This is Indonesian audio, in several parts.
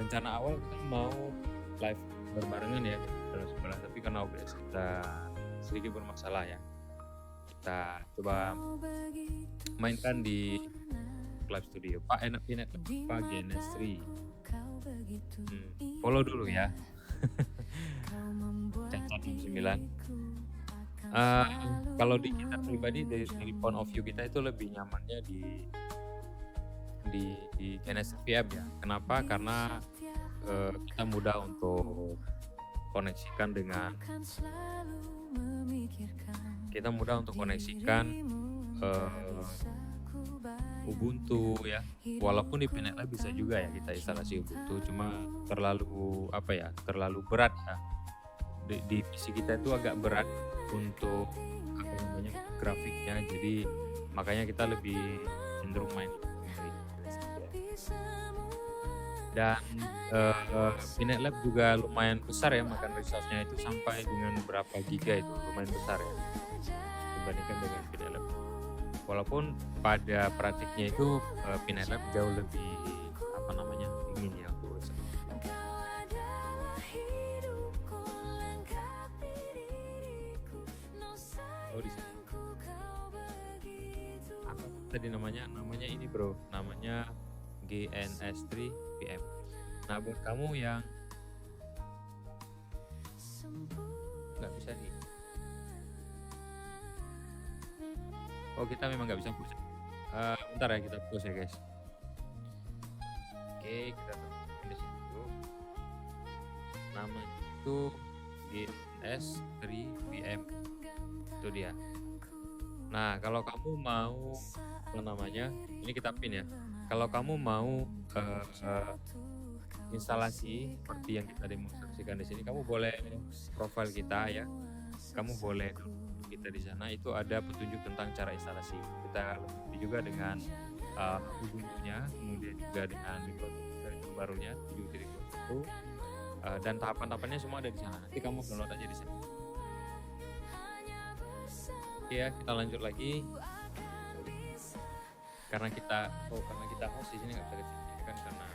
rencana awal kita mau live berbarengan ya dalam sebelah, tapi karena OBS kita sedikit bermasalah ya. Kita coba mainkan di live studio. Pak enak pinet Pak Genes3. Follow dulu ya. Cacat 9. Kalau di kita pribadi dari point of view kita itu lebih nyamannya di Genesis VM ya. Kenapa? Karena kita mudah untuk koneksikan dengan Ubuntu ya. Walaupun di Pinetlab bisa juga ya kita instalasi Ubuntu, cuma terlalu berat ya. Di PC kita itu agak berat untuk grafiknya, jadi makanya kita lebih cenderung main dan Pinetlab juga lumayan besar ya, makan resource-nya itu sampai dengan berapa giga, itu lumayan besar ya dibandingkan dengan Pinetlab. Walaupun pada praktiknya itu Pinetlab jauh lebih ingin ya untuk di sini. Apa tadi namanya ini bro, namanya GNS3 VM. Nah buat kamu yang nggak bisa nih, kita memang nggak bisa push. Bentar ya, kita push ya guys. Oke, kita temukan di sini dulu. Nama itu GNS3 VM. Itu dia. Nah, kalau kamu mau ini kita pin ya. Kalau kamu mau instalasi seperti yang kita demonstrasikan di sini, kamu boleh profile kita ya. Kamu boleh kita di sana, itu ada petunjuk tentang cara instalasi. Kita lebih juga dengan Ubuntu-nya, kemudian juga dengan microcontroller barunya 7.1 dan tahapan-tahapannya semua ada di sana. Nanti kamu download aja di sana. Oke ya, kita lanjut lagi. Karena kita host di sini nggak bisa ke sini kan, karena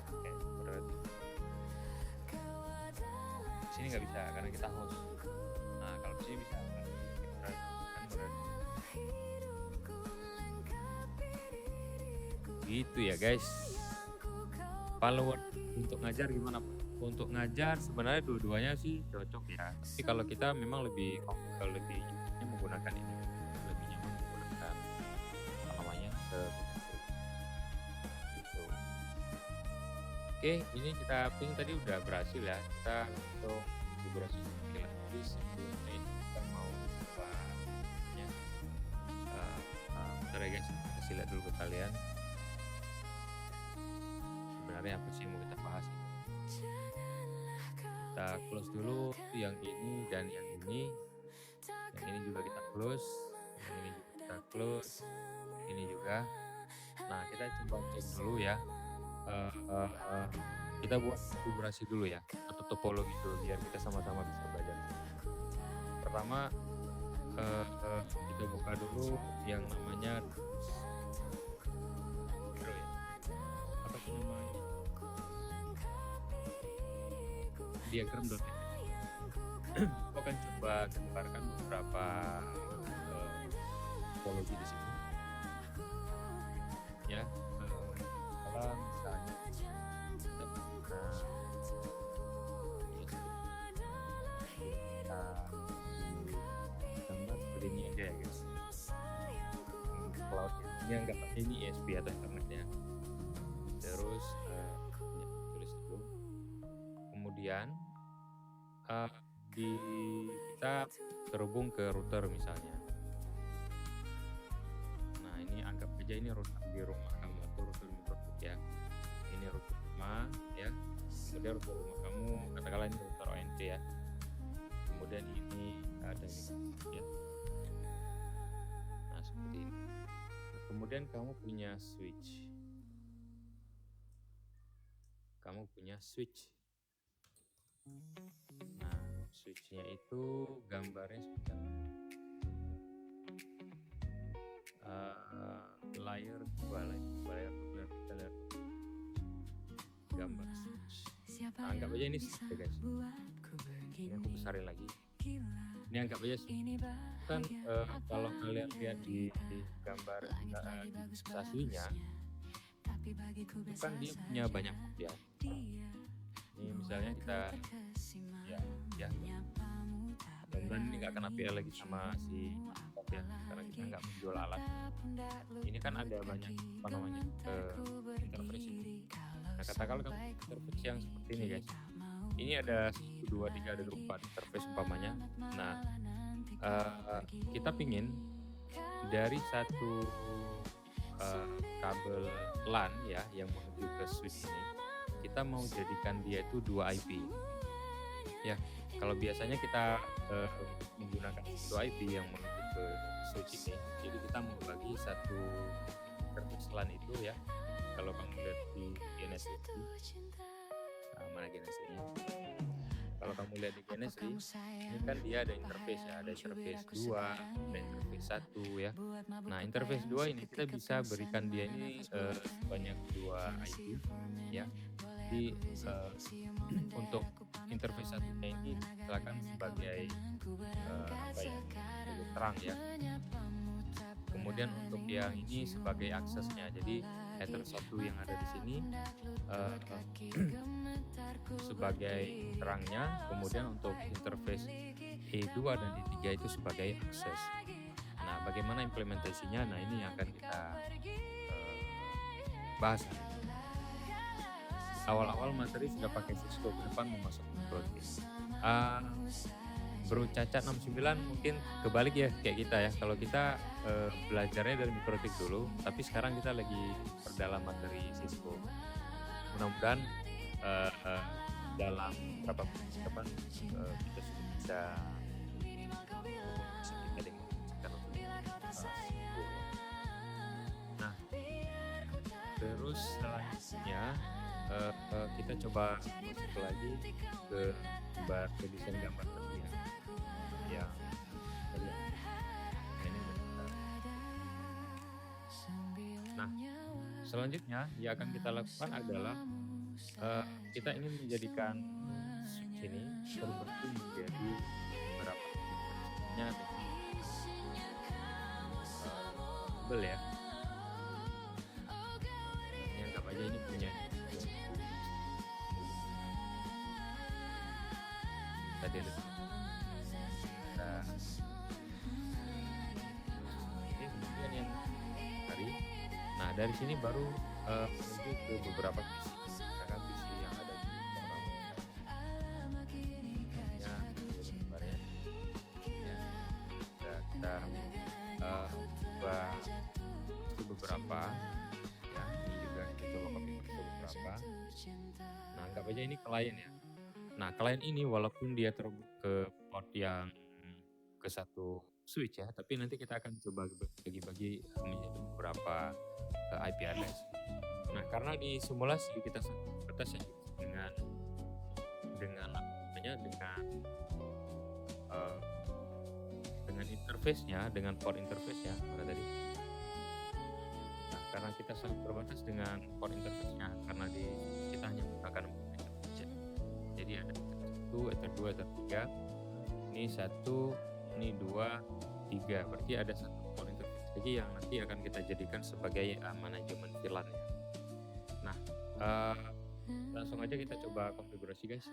di sini nggak bisa karena kita host. Nah kalau di sini bisa gitu ya guys. Follower untuk ngajar gimana? Untuk ngajar sebenarnya dua-duanya sih cocok ya, tapi kalau kita memang lebih menggunakan ini, lebih nyaman menggunakan gitu. Oke, ini kita ping tadi udah berhasil ya. Kita untuk durasi lagi sebelum ini kita mau coba bentar ya guys, kasih lihat dulu ke kalian sebenarnya apa sih yang mau kita bahas. Kita close dulu yang ini dan yang ini juga kita close, yang ini juga kita close, ini juga. Nah kita coba cek dulu ya, kita buat konfigurasi dulu ya, atau topologi dulu biar kita sama-sama bisa belajar. Pertama kita buka dulu yang namanya diagram.net. Aku akan coba gambarkan beberapa topologi di sini ya. Kalau misalnya kita gambar seperti ini aja ya guys. Cloud ini anggap aja ini ESP atau internetnya. Terus tulis dulu. Kemudian kita terhubung ke router misalnya. Nah ini anggap aja ini router di rumah kamu atau router mikrotik ya. Ini router rumah ya. Kemudian router rumah kamu, katakanlah ini router ONT ya. Kemudian ini ada ya. Nah seperti ini. Kemudian kamu punya switch. Nah, switch-nya itu gambarnya seperti layer 2 gambar switch. Nah, anggap aja ini switch ya guys. Ini aku besarin lagi. Ini anggap aja switch. Kan kalau kalian lihat di gambar di aslinya, itu kan dia punya banyak port ya. Ini misalnya kita ya mudah-mudahan ini nggak kena PL lagi sama si port ya, karena kita nggak menjual alat. Ini kan ada banyak apa namanya interface ini. Nah, katakanlah kamu interface yang seperti ini guys. Ini ada 1, 2, 3, ada 4 interface umpamanya. Nah, kita pingin dari satu kabel LAN ya yang menuju ke switch ini, kita mau jadikan dia itu 2 IP ya. Kalau biasanya kita menggunakan 2 IP yang menuju ke switch ini, jadi kita mau bagi satu interface LAN itu ya. Kalau kamu lihat di GNSRI, mana GNSRI? Kalau kamu lihat di GNSRI, ini kan dia ada interface ya, ada interface 2, ada interface 1 ya. Nah, interface 2 ini kita bisa berikan dia ini sebanyak 2 IP ya. Jadi untuk interface satunya ini silakan sebagai apa ya, sebagai terang ya. Kemudian untuk yang ini sebagai aksesnya, jadi header 1 yang ada di sini sebagai terangnya, kemudian untuk interface E2 dan E3 itu sebagai akses. Nah, bagaimana implementasinya? Nah, ini yang akan kita bahas. Awal-awal materi sudah pakai Cisco, ke depan mau masuk mikrotik. Bro Cacat 69 mungkin kebalik ya kayak kita ya. Kalau kita belajarnya dari mikrotik dulu, tapi sekarang kita lagi perdalam materi Cisco. Mudah-mudahan dalam beberapa bulan ke depan kita sudah bisa kita dengan Cisco. Nah, terus selanjutnya kita coba masuk lagi ke desain gambar tadi ya. Ini nah, selanjutnya yang akan kita lakukan adalah kita ingin menjadikan switch ini terbentuk menjadi beberapa nya kabel ya. Ini anggap aja ini punya tadi lihat. Ini kemudian yang tadi. Nah, dari sini baru menuju ke beberapa visi. Misalkan visi yang ada di dalam ya, gambarnya. Ya, kita coba beberapa ya, ini juga kita coba copy beberapa. Nah, anggap aja ini klien ya. Nah, klien ini walaupun dia terhubung ke port yang ke satu switch ya, tapi nanti kita akan coba bagi-bagi menjadi beberapa IP address. Nah, karena di simulasi kita batas ya dengan interface-nya, dengan port interface-nya pada tadi. Nah, karena kita sangat terbatas dengan port interface-nya, karena kita hanya menggunakan interface. Jadi ada 1, ether 2, ether 3. Ini 1, ini 2, 3. Berarti ada satu port interface lagi yang nanti akan kita jadikan sebagai manajemen VLAN ya. Nah, langsung aja kita coba konfigurasi guys.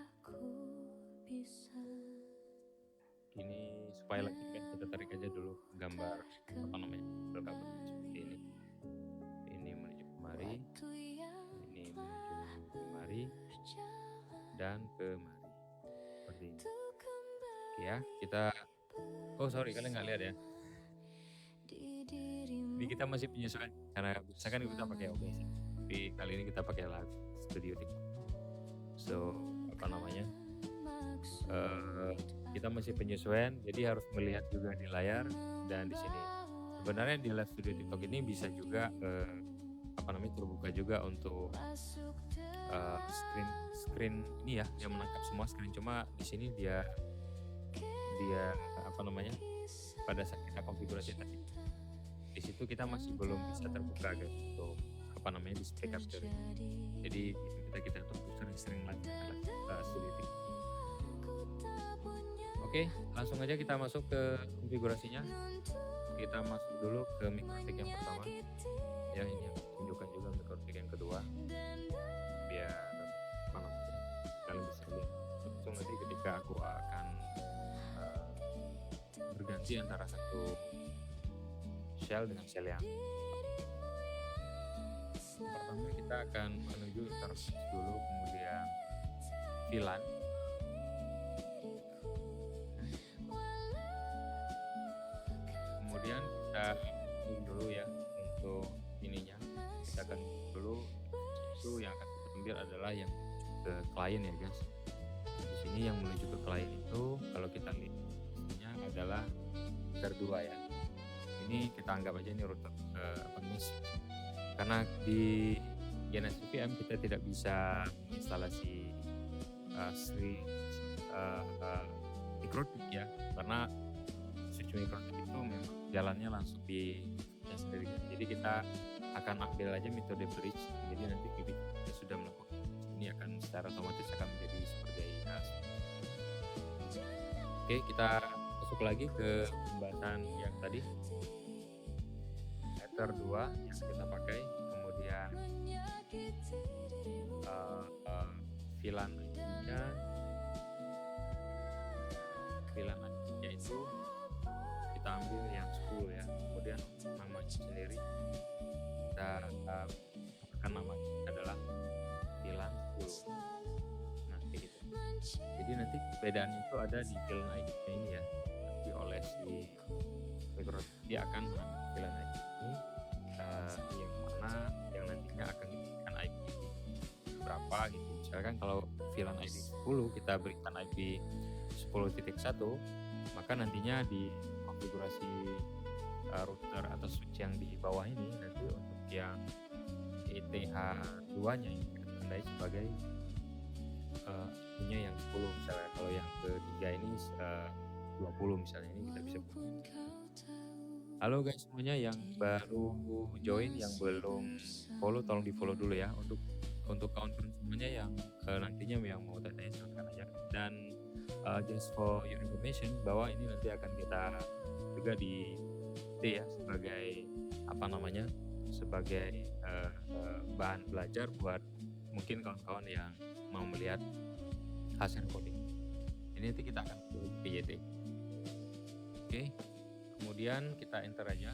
Ini supaya lagi kan kita tarik aja dulu gambar apa namanya kabel seperti ini. Ini menuju kemari, ini menuju kemari dan kemari seperti ini. Oke ya, kita sorry kalian nggak lihat ya. Ini kita masih penyesuaian karena biasanya kan kita pakai OBS, tapi kali ini kita pakai Live Studio TikTok. So apa namanya? Kita masih penyesuaian, jadi harus melihat juga di layar dan di sini. Sebenarnya di Live Studio TikTok ini bisa juga terbuka juga untuk screen ini ya, yang menangkap semua screen. Cuma di sini dia pada saat kita konfigurasi tadi, di situ kita masih belum bisa terbuka guys untuk display capture. Jadi kita tunggu paling sering melakukan adalah studi. Oke, langsung aja kita masuk ke konfigurasinya. Kita masuk dulu ke microtik yang pertama. Ya, ini aku tunjukkan juga microtik yang kedua. Biar kalian bisa lihat langsung nanti ketika aku akan berganti antara satu shell dengan shell yang pertama. Kita akan menuju interface dulu, kemudian VLAN. Kemudian kita dulu ya untuk ininya, kita akan dulu itu yang akan kita ambil adalah yang ke klien ya guys. Di sini yang menuju ke klien itu kalau kita lihat adalah router 2 ya. Ini kita anggap aja ini router karena di Genesis VM kita tidak bisa menginstalasi microtik ya, karena switch microtik itu memang jalannya langsung di sendiri. Jadi kita akan ambil aja metode bridge. Jadi nanti kita sudah melakukan ini akan secara otomatis akan menjadi seperti Oke, kita masuk lagi ke pembahasan yang tadi. Ether 2 yang kita pakai, kemudian VLAN-nya itu kita ambil yang 10 ya. Kemudian namanya sendiri kita akan namanya adalah VLAN 10. Nah, kayak gitu. Jadi nanti perbedaan itu ada di VLAN ID ini ya. Nanti oleh si Microtik dia akan VLAN ID ini yang mana yang nantinya akan diberikan IP berapa gitu. Misalkan kalau VLAN ID 10 kita berikan IP 10.1, maka nantinya di konfigurasi router atau switch yang di bawah ini nanti untuk yang ETH2 nya ini kita tandai sebagai punya yang 10 misalnya. Kalau yang ketiga ini 20 misalnya, ini kita bisa. Halo guys semuanya yang baru join, yang belum follow tolong di follow dulu ya. Untuk kawan-kawan semuanya yang nantinya yang mau tanya silahkan aja. Dan just for your information bahwa ini nanti akan kita juga di ya sebagai sebagai bahan belajar buat mungkin kawan-kawan yang mau melihat hasil coding. Ini nanti kita akan PYT. Oke, kemudian kita enter aja.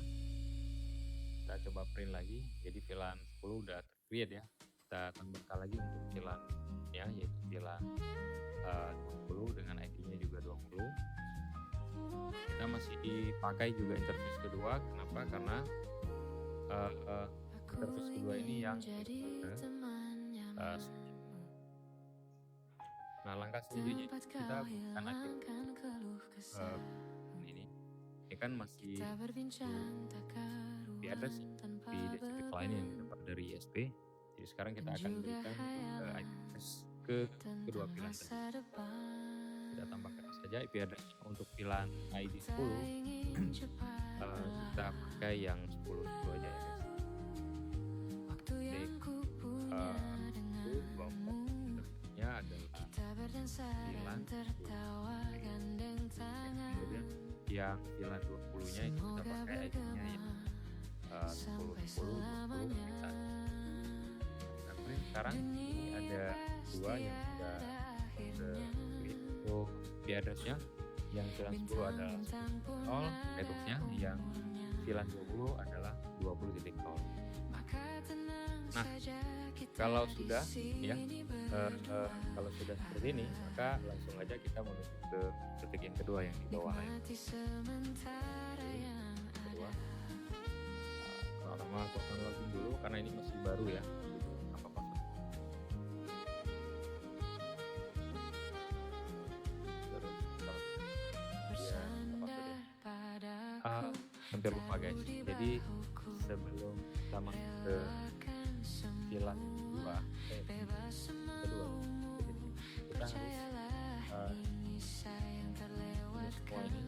Kita coba print lagi. Jadi VLAN 10 udah create ya. Kita tambahkan lagi untuk VLAN ya, yaitu VLAN 20 dengan ID-nya juga 20. Kita masih dipakai juga interface kedua. Kenapa? Karena interface kedua ini yang nah, langkah selanjutnya kita bukan aja ini kan masih di address di DCP client yang dapat dari ISP. Jadi sekarang kita akan berikan IP address ke kedua VLAN tadi. Kita tambahkan saja IP address untuk VLAN ID 10 kita pakai yang 10 itu aja ya guys. Nya adalah VLAN 10. Kemudian yang VLAN 20 nya itu kita pakai ID-nya yang 10 kita print. Sekarang ini ada dua yang sudah untuk IP address-nya. Yang VLAN 10 adalah 0 network-nya, yang VLAN 20 adalah 20.0. Nah, kalau sudah ya kalau sudah seperti ini, maka langsung aja kita menuju ke titik yang kedua yang di bawah lain. Kedua, pertama aku akan login dulu karena ini masih baru ya. Hampir lupa guys. Jadi sebelum kita masuk ke VLAN kedua, kita harus semua ini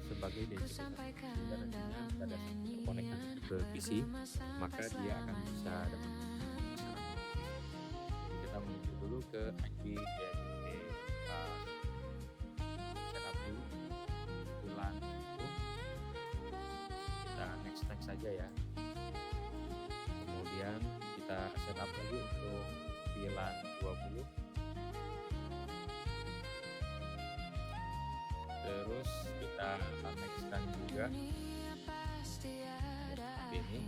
sebagai DCP. Jika nantinya ada terkoneksi ke PC, maka dia akan bisa dapat. Kita ke ID DHCP setup dulu bulan itu, kita next saja ya. Kemudian kita setup lagi untuk bulan 20, terus kita nextkan juga seperti ini.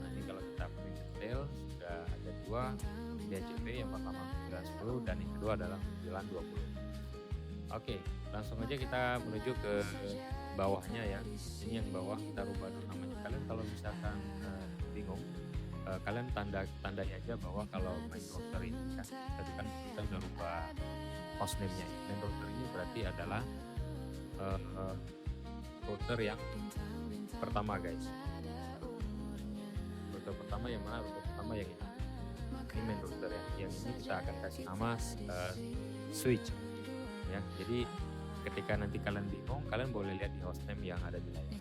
Nah ini kalau kita print detail sudah ada dua DHCP, yang pertama 910 dan yang kedua adalah 920. Oke, langsung aja kita menuju ke bawahnya ya. Ini yang bawah kita rubah dulu namanya. Kalian kalau misalkan bingung, kalian tandai aja bahwa kalau main router ini kan tadi kan kita udah rubah hostname-nya. Main router ini berarti adalah router yang pertama guys. Router pertama yang mana? Router pertama yang ini. Ini main router ya. Yang ini kita akan kasih nama switch ya. Jadi ketika nanti kalian bingung, kalian boleh lihat di hostname yang ada di layar.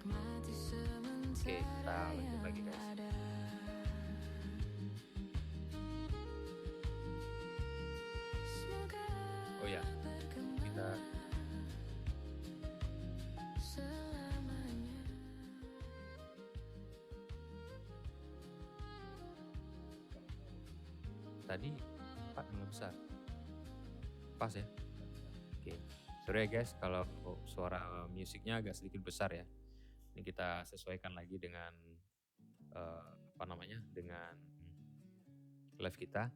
Oke, kita lanjut lagi guys. Oh ya, kita tadi 4 besar pas ya. Oke, sorry ya guys kalau suara musiknya agak sedikit besar ya. Ini kita sesuaikan lagi dengan dengan live kita.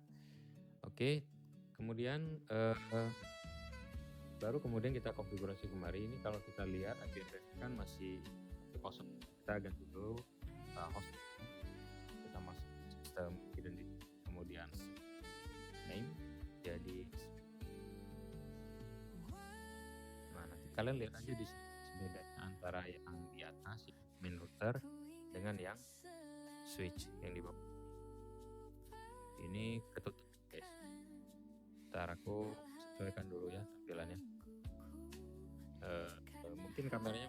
Oke, kemudian baru kemudian kita konfigurasi kembali. Ini kalau kita lihat IP address kan masih kosong. Kita ganti dulu host. Kita masuk sistem identity, kemudian name jadi. Nah, nanti kalian lihat aja di sini bedanya antara yang di atas main router dengan yang switch yang di bawah. Ini ketutup guys. Ntar aku sesuaikan dulu ya tampilannya. Mungkin kameranya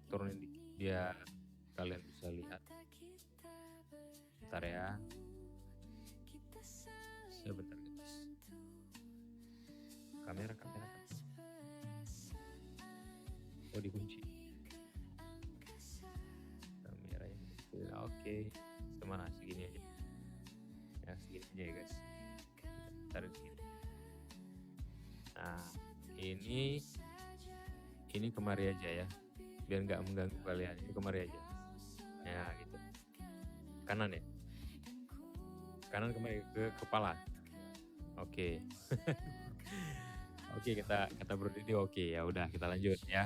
turunin dikit biar kalian bisa lihat. Bentar ya. Sebentar guys. Kamera. Oh dikunci. Kameranya. Oke. Kemana? Segini aja. Ya segini aja ya guys. Taruh segini. Nah ini kemari aja ya, biar nggak mengganggu kalian. Ini kemari aja. Ya gitu. Kanan ya. Kanan kemari ke kepala. Oke. Oke, kita berdiri. Oke, ya udah kita lanjut ya.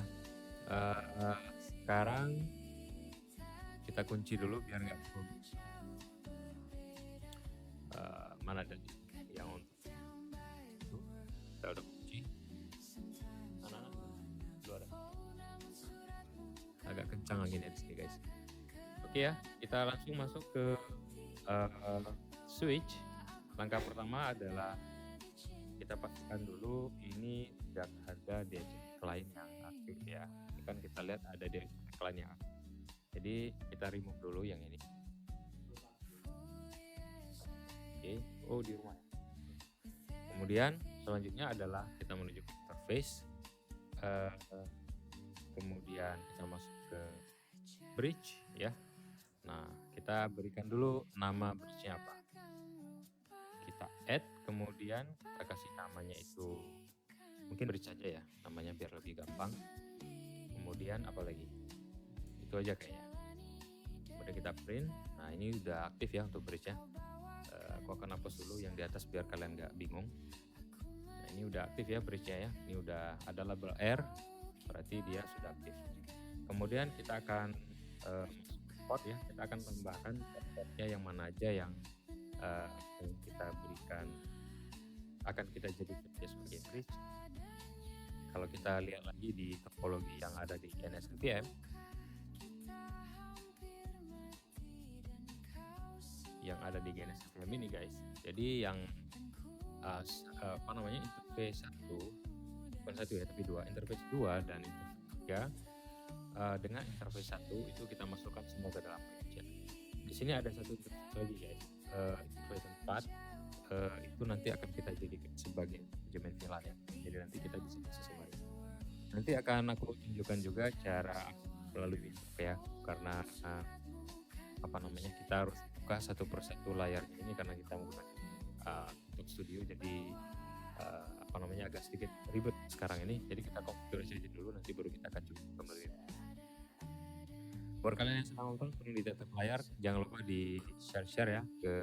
Sekarang kita kunci dulu biar nggak mana ada yang untuk kita udah kunci. Suara agak kencang anginnya di sini guys. Oke ya, kita langsung masuk ke switch. Langkah pertama adalah kita pastikan dulu ini tidak ada DHCP client yang aktif ya. Ini kan kita lihat ada DHCP client yang aktif. Jadi kita remove dulu yang ini. Oke, oh di rumah. Kemudian selanjutnya adalah kita menuju ke interface. Kemudian kita masuk ke bridge ya. Nah, kita berikan dulu nama bridge-nya apa. Kita add, kemudian kita kasih namanya itu mungkin bridge aja ya, namanya biar lebih gampang. Kemudian apa lagi? Itu aja kayaknya. Kemudian kita print. Nah, ini udah aktif ya untuk bridge-nya. Aku akan hapus dulu yang di atas biar kalian nggak bingung. Nah, ini udah aktif ya bridge-nya ya. Ini udah ada label R, berarti dia sudah aktif. Kemudian kita akan port ya, kita akan tambahkan portnya yang mana aja yang kita berikan, akan kita jadikan sebagai bridge. Kalau kita lihat lagi di topologi yang ada di NSNVM, yang ada di NSNVM ini guys, jadi yang interface 1, bukan 1 ya tapi 2, interface 2 dan interface 3, dengan interface 1 itu kita masukkan semua ke dalam bridge. Di sini ada satu interface lagi guys, interface itu nanti akan kita jadikan sebagai manajemen VLAN ya. Jadi nanti kita bisa sesuai. Nanti akan aku tunjukkan juga cara melalui Windhoek ya, karena kita harus buka satu persatu layarnya ini karena kita menggunakan untuk studio, jadi agak sedikit ribet sekarang ini. Jadi kita konfigurasi aja dulu, nanti baru kita akan coba kembali. Buat kalian yang sedang nonton perlu ditetap layar, jangan lupa di share ya ke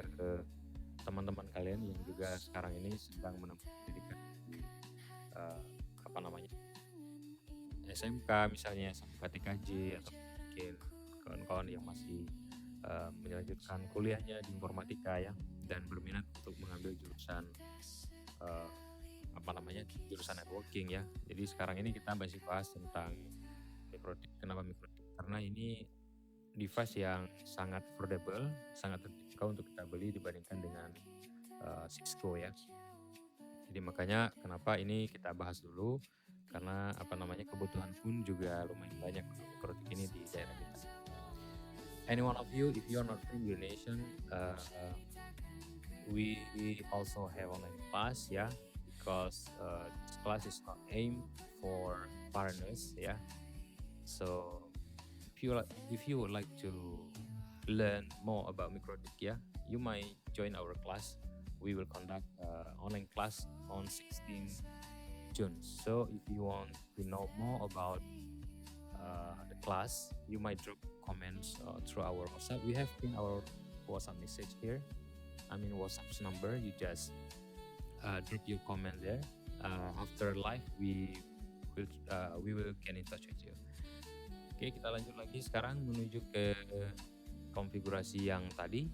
teman-teman kalian yang juga sekarang ini sedang menempuh pendidikan di SMK misalnya, SMK TKJ, atau mungkin kawan-kawan yang masih melanjutkan kuliahnya di informatika ya, dan berminat untuk mengambil jurusan jurusan networking ya. Jadi sekarang ini kita masih bahas tentang mikrotik. Kenapa mikrotik? Karena ini device yang sangat affordable, sangat terjangkau untuk kita beli dibandingkan dengan Cisco ya. Jadi makanya kenapa ini kita bahas dulu, karena kebutuhan pun juga lumayan banyak untuk mikrotik ini di daerah kita. Any one of you, if you are not from Indonesian, we also have online class ya, because this class is not aimed for foreigners ya. So if you would like to learn more about mikrotik ya, you might join our class. We will conduct online class on 16 June. So if you want to know more about the class, you might drop comments through our WhatsApp. We have in our WhatsApp message here. WhatsApp's number. You just drop your comment there. After live, we will get in touch with you. Oke, kita lanjut lagi sekarang menuju ke konfigurasi yang tadi.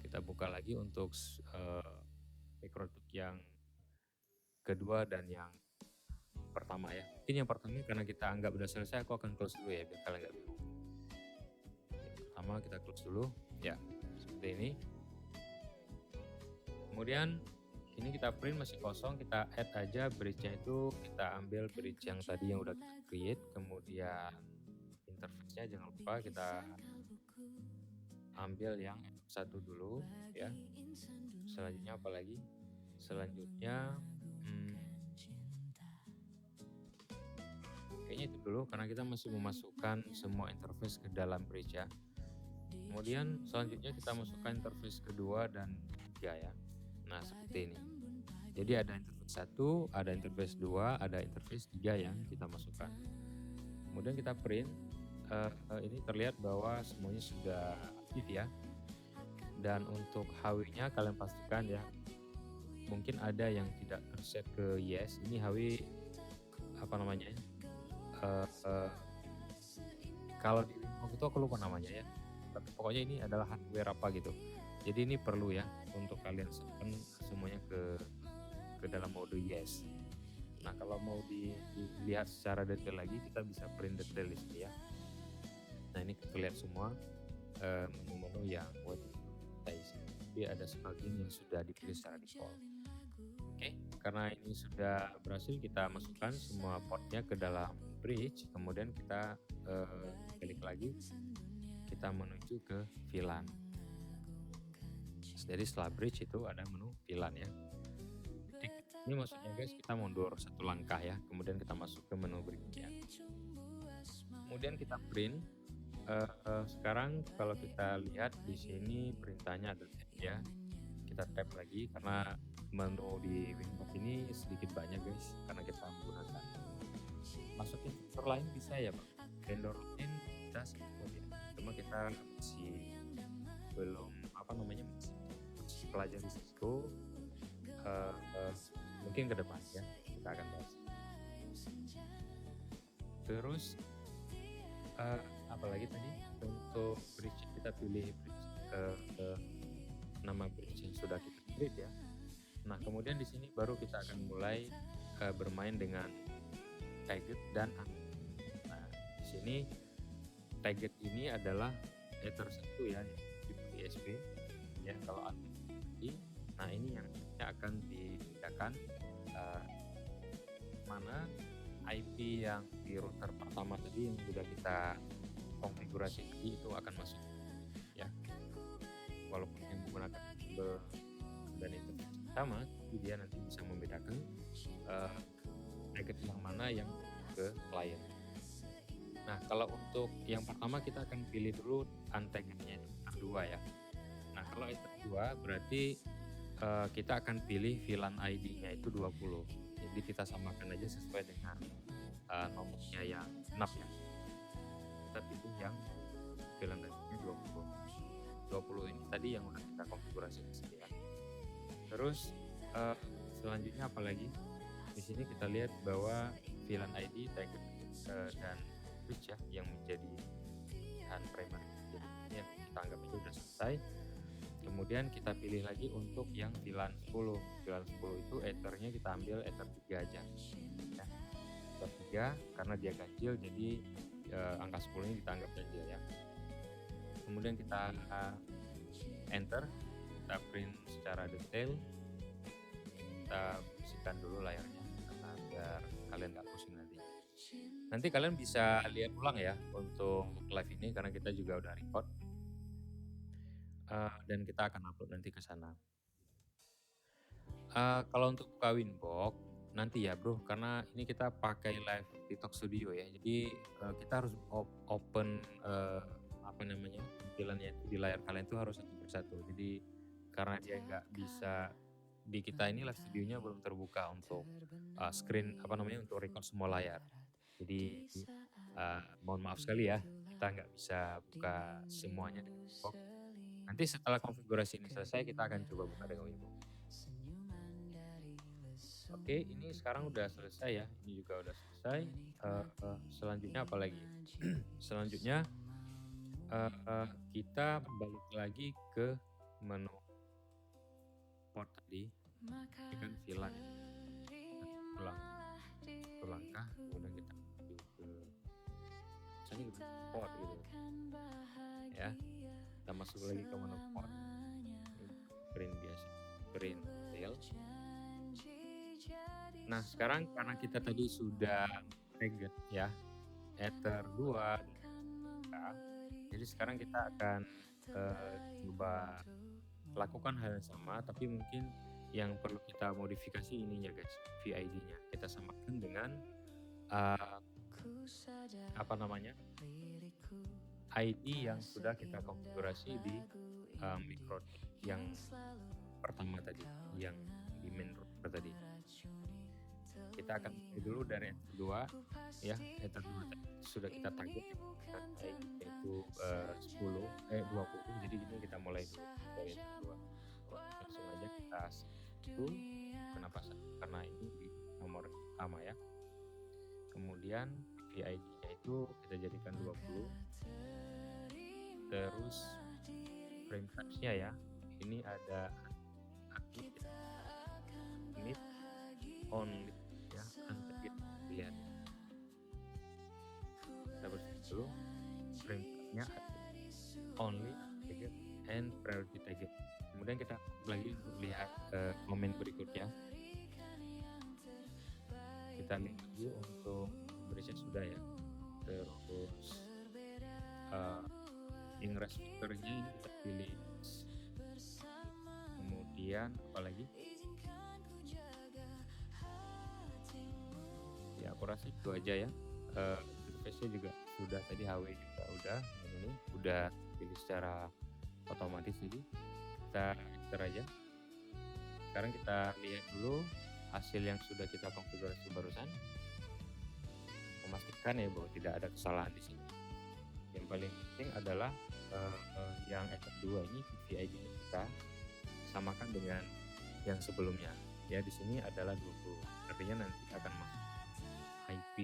Kita buka lagi untuk mikrotik yang kedua dan yang pertama ya. Mungkin yang pertama karena kita anggap udah selesai, aku akan close dulu ya biar kalian nggak bingung. Yang pertama kita close dulu ya, seperti ini. Kemudian ini kita print masih kosong, kita add aja bridge-nya, itu kita ambil bridge yang tadi yang udah kita create. Kemudian interface-nya jangan lupa kita ambil yang satu dulu ya. Selanjutnya apa lagi? Selanjutnya kayaknya itu dulu karena kita masih memasukkan semua interface ke dalam bridge ya. Kemudian selanjutnya kita masukkan interface kedua dan ketiga ya. Nah seperti ini. Jadi ada interface 1, ada interface 2, ada interface 3 yang kita masukkan. Kemudian kita print. Ini terlihat bahwa semuanya sudah aktif ya. Dan untuk HW-nya kalian pastikan ya. Mungkin ada yang tidak terset ke yes. Ini HW kalau di Windows itu aku lupa namanya ya. Tapi pokoknya ini adalah hardware apa gitu. Jadi ini perlu ya untuk kalian setkan semuanya ke dalam mode yes. Nah kalau mau dilihat secara detail lagi, kita bisa print detail di sini ya. Nah ini terlihat semua menu-menu yang buat kita isi. Jadi ada sebagian yang sudah dipilih secara default. Oke, karena ini sudah berhasil, kita masukkan semua portnya ke dalam bridge. Kemudian kita klik lagi, kita menuju ke VLAN. Jadi setelah bridge itu ada menu VLAN ya. Ini maksudnya guys, kita mundur satu langkah ya, kemudian kita masuk ke menu berikutnya. Kemudian kita print. Sekarang kalau kita lihat di sini perintahnya ada tab ya. Kita tab lagi karena menu di Windows ini sedikit banyak guys, karena kita menggunakan. Masukin fitur lain bisa ya Pak. Vendor lain kita sebut ya. Cuma kita masih belum masih pelajari Cisco. Mungkin ke depan ya kita akan bahas. Terus apalagi tadi untuk bridge kita pilih bridge ke nama bridge yang sudah kita create ya. Nah kemudian di sini baru kita akan mulai bermain dengan target dan nah di sini target ini adalah Ether 1 ya di ISP ya. Kalau nah ini yang akan dipindahkan mana IP yang di router pertama tadi yang sudah kita konfigurasi tadi itu akan masuk ya, walaupun yang menggunakan sama, tapi dia nanti bisa membedakan uh, target yang mana yang ke klien. Nah, kalau untuk yang pertama kita akan pilih dulu untaggednya R2 ya. Nah, kalau R2 berarti kita akan pilih VLAN ID-nya itu 20. Jadi kita samakan aja sesuai dengan nomornya yang 6 ya. Kita pilih yang VLAN ID-nya 20. 20 ini tadi yang udah kita konfigurasi di sini ya. Terus selanjutnya apa lagi? Di sini kita lihat bahwa VLAN ID, target dan switch ya yang menjadi bahan primary. Jadi ini yang kita anggap itu sudah selesai. Kemudian kita pilih lagi untuk yang VLAN 10. VLAN 10 itu ethernya kita ambil ether 3 aja. Ya. Ether 3 karena dia ganjil jadi angka 10 ini kita anggap ganjil ya. Kemudian kita enter, kita print secara detail. Kita bersihkan dulu layarnya karena biar kalian nggak pusing nanti. Nanti kalian bisa lihat ulang ya untuk live ini karena kita juga udah record dan kita akan upload nanti ke sana. Kalau untuk buka Winbox nanti ya bro, karena ini kita pakai live TikTok Studio ya, jadi kita harus open tampilannya itu di layar kalian itu harus satu persatu. Jadi karena dia nggak bisa di kita ini live studionya belum terbuka untuk screen untuk record semua layar. Jadi mohon maaf sekali ya, kita nggak bisa buka semuanya dengan Winbox. Nanti setelah konfigurasi ini selesai, kita akan coba buka dengan Winbox. Oke, ini sekarang udah selesai ya. Ini juga udah selesai. Selanjutnya apa lagi? Selanjutnya kita balik lagi ke menu port tadi. Ini kan VLAN ya. Satu langkah, kemudian kita menuju ke misalnya ke port gitu. Ya, kita masuk lagi ke menu port. Print biasa, print detail. Nah, sekarang karena kita tadi sudah target ya, ether 2 jadi sekarang kita akan coba lakukan hal yang sama, tapi mungkin yang perlu kita modifikasi ininya guys, VID-nya. Kita samakan dengan ID yang sudah kita konfigurasi di micro yang pertama tadi, yang di main router tadi. Kita akan mulai dulu dari ether 2 ya, ether 2 tadi sudah kita target yaitu 20. Jadi ini kita mulai dulu dari ether 2. Langsung aja kita satu. Kenapa? Karena ini di nomor pertama ya. Kemudian VID-nya itu kita jadikan 20. Terus frame types-nya ya. Ini ada active, init, only ya, untarget. Lihat. Kita bersih dulu. Frame type-nya only, untarget, and priority target. Kemudian kita lagi lihat komen berikutnya. Kita lihat lagi untuk berisi sudah ya. Terus ingress filternya ini kita pilih. Kemudian apalagi? Ya aku rasa itu aja ya. Interface-nya juga sudah tadi, HW juga udah, ini udah pilih secara otomatis, jadi kita enter aja. Sekarang kita lihat dulu hasil yang sudah kita konfigurasi barusan, memastikan ya bahwa tidak ada kesalahan di sini. Yang paling penting adalah yang ether 2 ini VID kita samakan dengan yang sebelumnya ya. Di sini adalah 20, artinya nanti akan masuk IP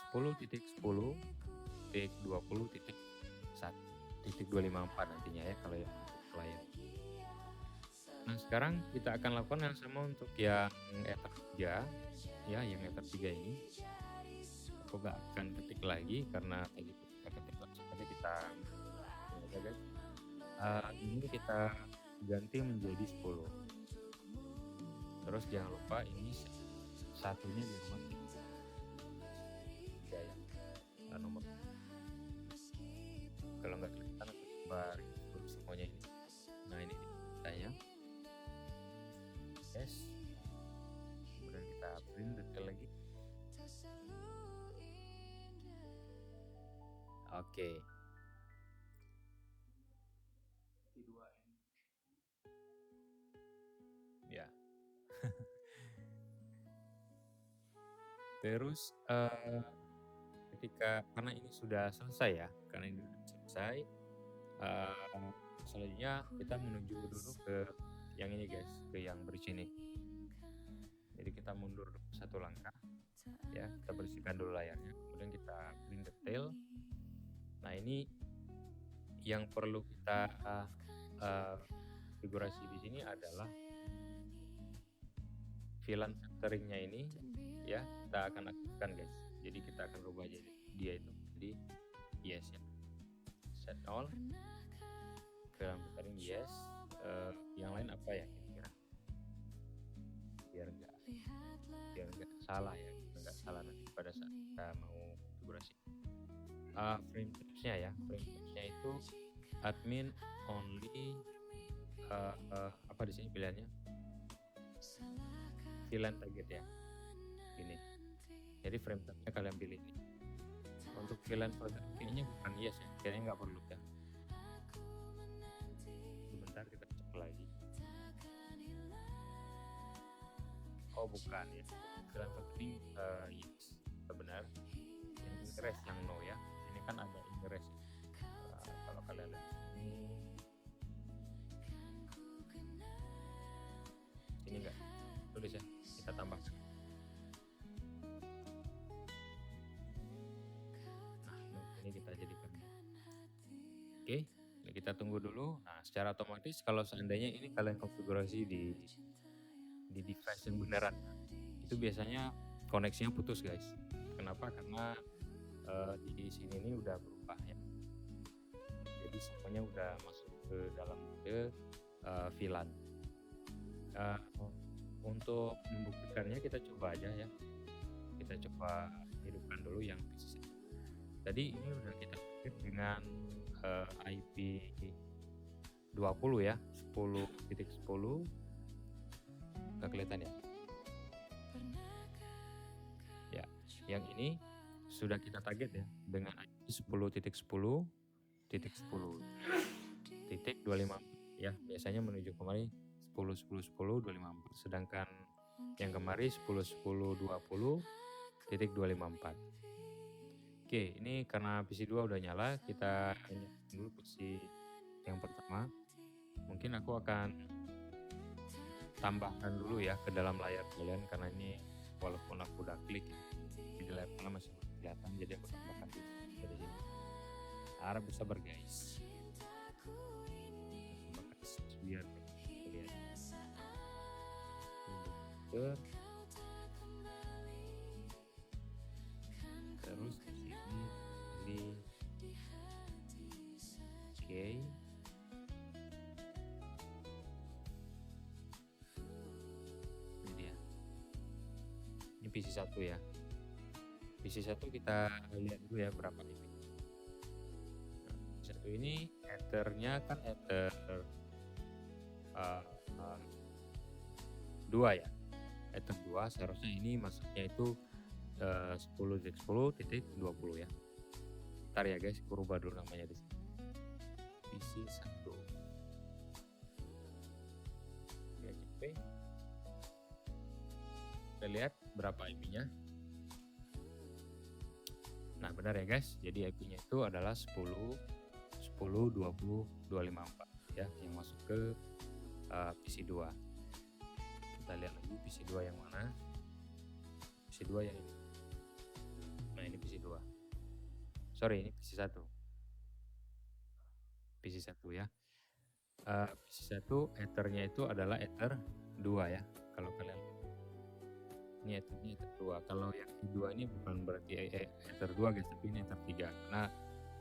10.20.1.254 nantinya ya kalau yang klien. Nah sekarang kita akan lakukan yang sama untuk yang ether 3 ya, yang ether 3 ini aku gak akan ketik lagi karena tadi kita ketik langsung aja kita guys. Ini kita ganti menjadi 10. Terus jangan lupa ini satunya di rumah 3 ya, nomor. Kalau nggak kelihatan aku coba semuanya ini. Nah ini saya. yes, kemudian kita print detail lagi. Oke. Ya. Terus karena ini sudah selesai ya, selanjutnya kita menuju dulu ke yang ini guys, ke yang bridge ini. Jadi kita mundur satu langkah ya, kita bersihkan dulu layarnya, kemudian kita print detail. Nah ini yang perlu kita konfigurasi di sini adalah VLAN factoringnya ini ya, kita akan aktifkan guys. Jadi kita akan rubah dia itu jadi yes ya, set all, VLAN factoring yes. Yang lain apa ya kira-kira, biar nggak salah ya, nggak salah nanti pada saat kita mau konfigurasi. Frame types-nya ya, frame types-nya itu admin only, apa di sini pilihannya, VLAN target ya, ini. Jadi frame type-nya kalian pilih ini. Untuk VLAN target kayaknya bukan yes ya, kayaknya nggak perlu ya. Sebentar kita cek lagi. Oh bukan ya, VLAN targeting yes, benar. Yang ingress yang no ya. Ini kan ada ingress. Kalau kalian lihat ini enggak tulis ya, kita tambah. Nah ini kita jadikan. Oke, kita tunggu dulu. Nah secara otomatis kalau seandainya ini kalian konfigurasi di device yang beneran, itu biasanya koneksinya putus guys. Kenapa? Karena di sini ini udah berubah ya, jadi semuanya udah masuk ke dalam mode VLAN. Untuk membuktikannya kita coba aja ya, kita coba hidupkan dulu yang PC. Tadi ini udah kita aktif dengan IP 20 ya, 10.10. Nggak kelihatan ya? Ya, yang ini sudah kita target ya dengan IP 10.10.10.25 ya, biasanya menuju kemari 10.10.10.254, sedangkan yang kemari 10.10.20.254. Oke, ini karena PC 2 udah nyala, kita nyalakan dulu PC yang pertama. Mungkin aku akan tambahkan dulu ya ke dalam layar kalian, karena ini walaupun aku udah klik di layarnya masih kelihatan, jadi aku tambahkan di sini. Harap bersabar guys, biar lihat. Terus di sini pilih oke. Ini dia, ini PC 1 ya. PC 1 kita lihat dulu ya berapa ini. Nah, PC 1 ini ethernya kan ether 2 ya, ether 2, seharusnya ini masuknya itu 10.10.20 ya. Ntar ya guys, aku rubah dulu namanya di sini. PC 1 PHP. Kita lihat berapa IP-nya. Nah benar ya guys, jadi IP-nya itu adalah 10.10.20.254 ya, yang masuk ke PC 2. Kita lihat lagi PC 2 yang mana. PC 2 yang ini. Nah ini PC 2. Sorry, ini PC 1. PC 1 ya. PC 1 ethernya itu adalah ether 2 ya. Kalau kalian ini ethernya ether 2. Kalau yang kedua ini bukan berarti ether 2 guys, tapi ini ether 3. Karena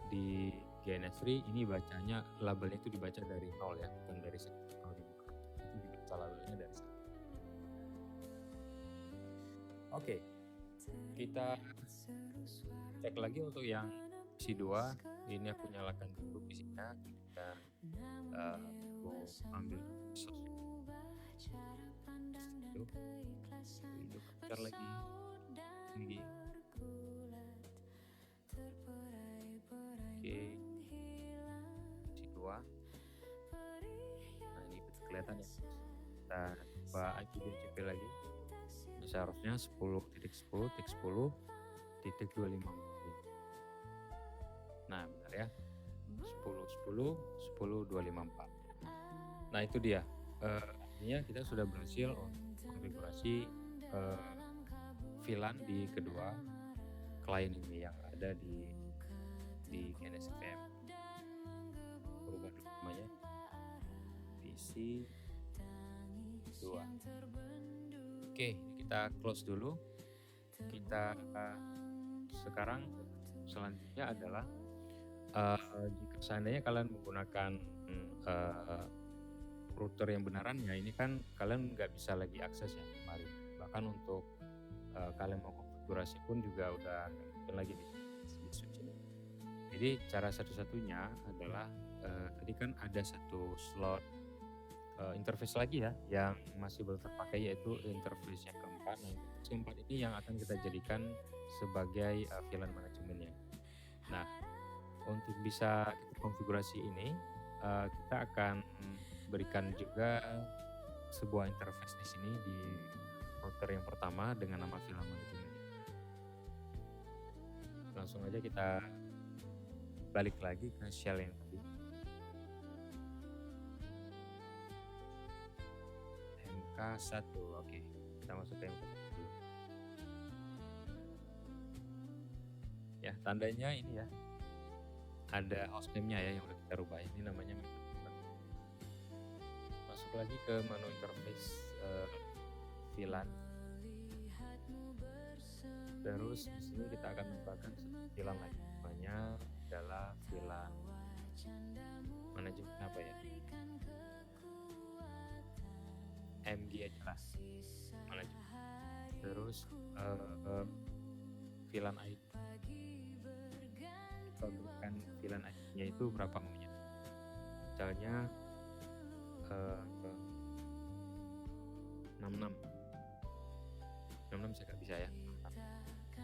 di GNS3 ini bacanya, labelnya itu dibaca dari 0 ya, bukan dari 1. Kalau di itu dibaca labelnya dari 1. Oke, kita cek lagi untuk yang PC 2. Ini aku nyalakan dulu PC-nya dan aku ambil Hidup lancar lagi tinggi. Oke, si 2. Nah ini kelihatan ya, kita coba IP DCP lagi. Ini seharusnya 10.10.10.254. Nah benar ya, 10.10.10.254. Nah itu dia, artinya kita sudah berhasil untuk konfigurasi VLAN di kedua klien ini yang ada di KNSFM. Berubah dulu namanya, diisi 2. Oke, ini kita close dulu. Kita sekarang selanjutnya adalah jika seandainya kalian menggunakan router yang beneran, ya ini kan kalian nggak bisa lagi akses ya kemarin. Bahkan untuk kalian mau konfigurasi pun juga udah nggak mungkin lagi di switch ini. Jadi cara satu-satunya adalah tadi kan ada satu slot interface lagi ya yang masih belum terpakai, yaitu interface yang keempat. Nah, interface keempat ini yang akan kita jadikan sebagai VLAN manajemennya. Nah, untuk bisa kita konfigurasi ini, kita akan berikan juga sebuah interface di sini di router yang pertama dengan nama VLAN manajemen. Langsung aja kita balik lagi ke shell yang tadi. MK1, oke. Kita masuk ke MK1 dulu. Ya, tandanya ini ya. Ada hostname-nya ya yang udah kita rubah. Ini namanya MK1. Masuk lagi ke menu interface VLAN. Terus di sini kita akan menambahkan VLAN lagi. Namanya adalah VLAN manajemen apa ya? MG aja lah, manajemen. Terus VLAN ID. Kita berikan VLAN ID-nya itu berapa maunya. Misalnya 66 saya nggak bisa ya.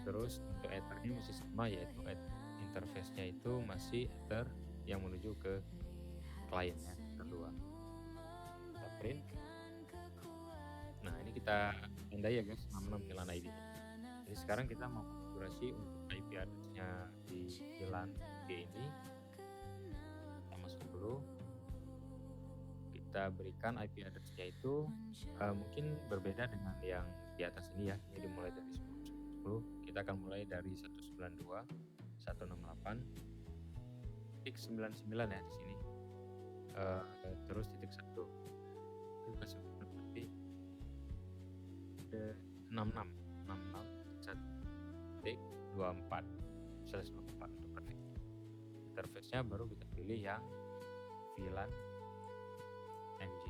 Terus untuk ethernya masih sama, yaitu interface-nya itu masih ether yang menuju ke kliennya kedua. Kita print. Nah ini kita tandai ya guys, 66 VLAN ID. Jadi sekarang kita mau konfigurasi untuk IP address-nya di VLAN G ini. Kita masuk dulu. Kita berikan IP address-nya itu mungkin berbeda dengan yang di atas ini ya. Ini dimulai dari 10.10. Kita akan mulai dari 192.168.99 ya di sini. Terus titik 1. Ini kasih nanti 66.1.24 untuk connect. Interface-nya baru kita pilih yang VLAN MG.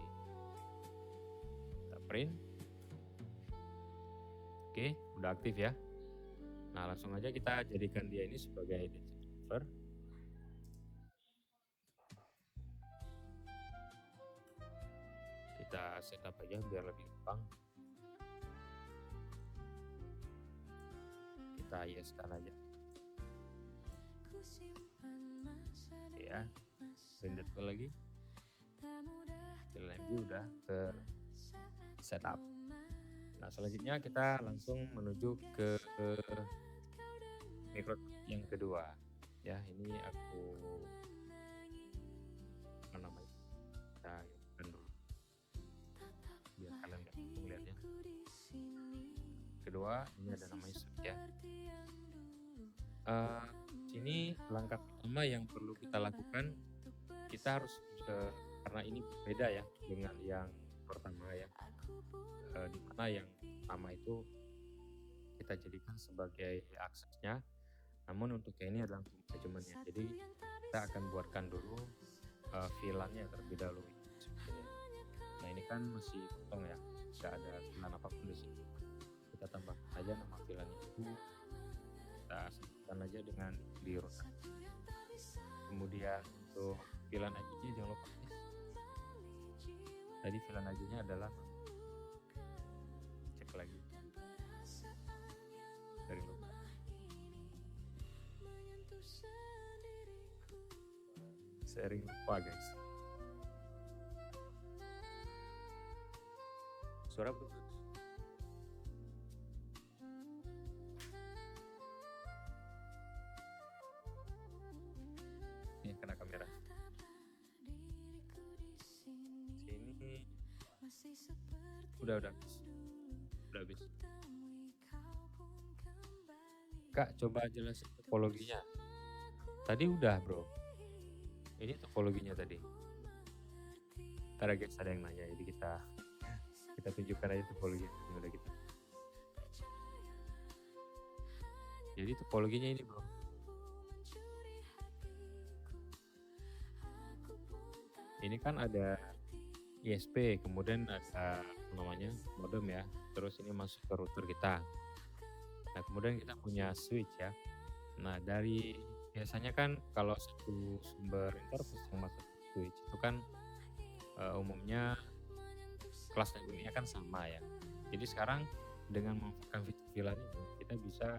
Kita print. Oke, udah aktif ya. Nah, langsung aja kita jadikan dia ini sebagai DHCP server. Kita setup aja biar lebih gampang. Kita yes-kan aja. Oke ya, render lagi. VLAN MG udah ter setup. Nah selanjutnya kita langsung menuju ke micro yang kedua ya. Ini aku apa namanya, kita hidupkan dulu biar kalian nggak melihatnya. Kedua ini ada namanya switch ya. Sini langkah pertama yang perlu kita lakukan, kita harus karena ini beda ya dengan yang pertama ya, di mana yang pertama itu kita jadikan sebagai aksesnya, namun untuk yang ini adalah manajemennya. Jadi kita akan buatkan dulu VLAN-nya terlebih dahulu. Nah ini kan masih kosong ya, nggak ada VLAN apapun di sini. Kita tambah aja nama VLAN itu, kita sebutkan aja dengan di router. Kemudian untuk VLAN ID-nya jangan lupa. Tadi VLAN ID-nya adalah sering lupa guys. Suara putus. Ini kena kamera. Sini. Udah habis. Kak, coba jelasin topologinya. Tadi udah bro. Ini topologinya tadi. Ntar guys ada yang nanya, jadi kita tunjukkan aja topologinya yang udah kita. Jadi topologinya ini bro. Ini kan ada ISP, kemudian ada namanya modem ya. Terus ini masuk ke router kita. Nah kemudian kita punya switch ya. Nah dari biasanya kan kalau satu sumber interface yang masuk ke switch itu kan umumnya kelas networknya kan sama ya. Jadi sekarang dengan memanfaatkan fitur VLAN ini kita bisa